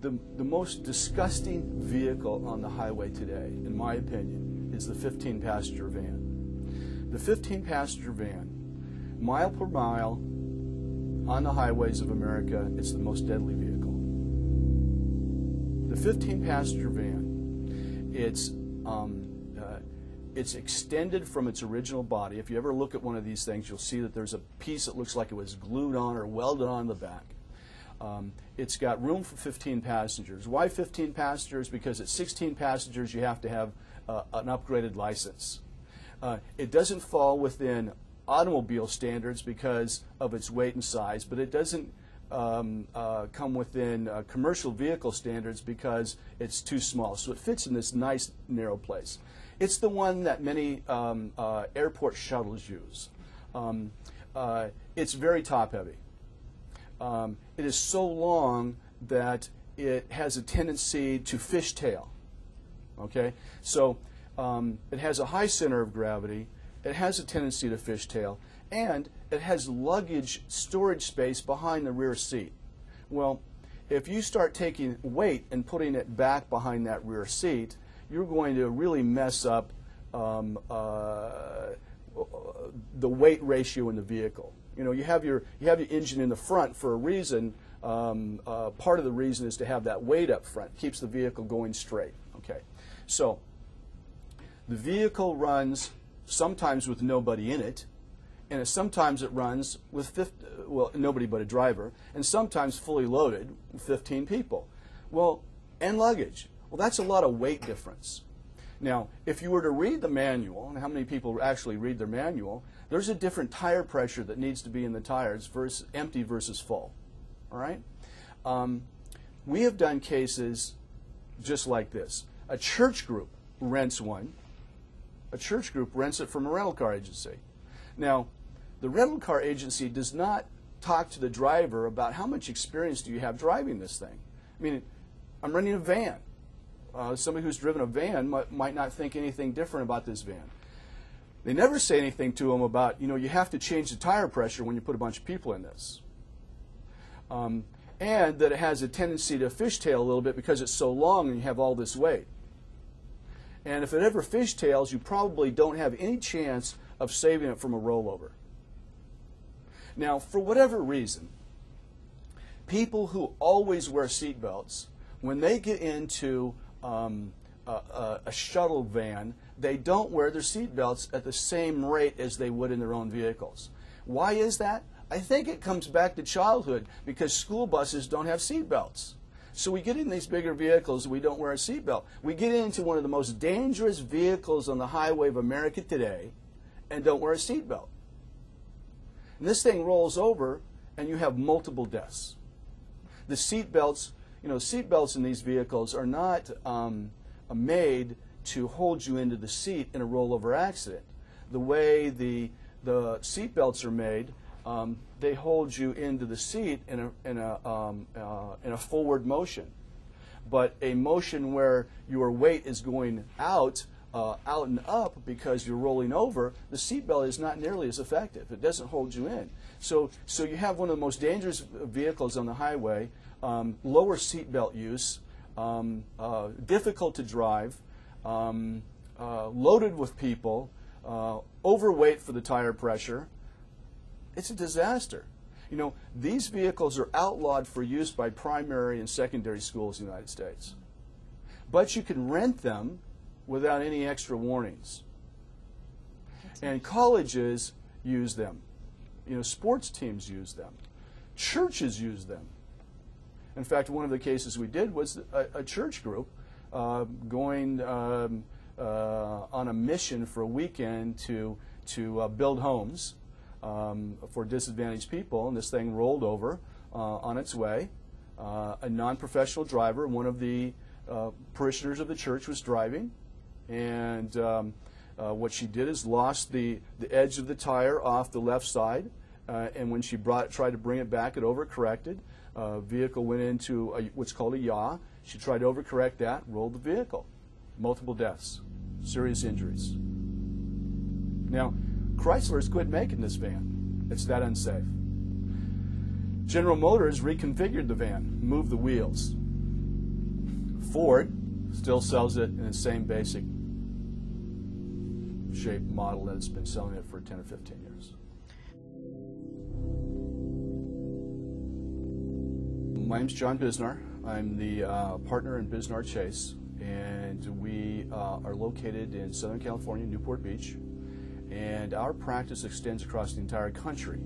the most disgusting vehicle on the highway today, in my opinion, is the 15-passenger van. The 15-passenger van, mile per mile on the highways of America, it's the most deadly vehicle. The 15-passenger van, it's extended from its original body. If you ever look at one of these things, you'll see that there's a piece that looks like it was glued on or welded on the back. It's got room for 15 passengers. Why 15 passengers? Because at 16 passengers you have to have an upgraded license. It doesn't fall within automobile standards because of its weight and size, but it doesn't come within commercial vehicle standards because it's too small. So it fits in this nice narrow place. It's the one that many airport shuttles use. It's very top heavy. It is so long that it has a tendency to fishtail. Okay, so it has a high center of gravity. It has a tendency to fishtail, and it has luggage storage space behind the rear seat. Well, if you start taking weight and putting it back behind that rear seat, you're going to really mess up the weight ratio in the vehicle. You know, you have your engine in the front for a reason. Part of the reason is to have that weight up front. Keeps the vehicle going straight. Okay, so the vehicle runs sometimes with nobody in it, and sometimes it runs with nobody but a driver, and sometimes fully loaded with 15 people. Well, and luggage. Well, that's a lot of weight difference. Now, if you were to read the manual, and how many people actually read their manual, there's a different tire pressure that needs to be in the tires versus empty versus full. All right? We have done cases just like this. A church group rents one. A church group rents it from a rental car agency. Now, the rental car agency does not talk to the driver about how much experience do you have driving this thing. I mean, I'm renting a van. Somebody who's driven a van might not think anything different about this van. They never say anything to them about, you know, you have to change the tire pressure when you put a bunch of people in this. And that it has a tendency to fishtail a little bit because it's so long and you have all this weight. And if it ever fishtails, you probably don't have any chance of saving it from a rollover. Now, for whatever reason, people who always wear seat belts, when they get into a shuttle van, they don't wear their seat belts at the same rate as they would in their own vehicles. Why is that? I think it comes back to childhood because school buses don't have seat belts. So we get in these bigger vehicles and we don't wear a seat belt. We get into one of the most dangerous vehicles on the highway of America today and don't wear a seat belt. And this thing rolls over and you have multiple deaths. The seat belts, you know, seat belts in these vehicles are not made to hold you into the seat in a rollover accident. The way the seat belts are made, they hold you into the seat in a forward motion, but a motion where your weight is going out and up because you're rolling over. The seat belt is not nearly as effective. It doesn't hold you in. So you have one of the most dangerous vehicles on the highway. Lower seat belt use, difficult to drive, loaded with people, overweight for the tire pressure. It's a disaster. You know, these vehicles are outlawed for use by primary and secondary schools in the United States. But you can rent them without any extra warnings. And colleges use them. You know, sports teams use them. Churches use them. In fact, one of the cases we did was a church group going on a mission for a weekend to build homes for disadvantaged people, and this thing rolled over on its way. A non-professional driver, one of the parishioners of the church, was driving, and what she did is lost the edge of the tire off the left side, and when she tried to bring it back, it overcorrected. Vehicle went into what's called a yaw. She tried to overcorrect that, rolled the vehicle. Multiple deaths, serious injuries. Now, Chrysler's quit making this van. It's that unsafe. General Motors reconfigured the van, moved the wheels. Ford still sells it in the same basic shape model that it's been selling it for 10 or 15 years. My name's John Bisnar. I'm the partner in Bisnar-Chase, and we are located in Southern California, Newport Beach, and our practice extends across the entire country.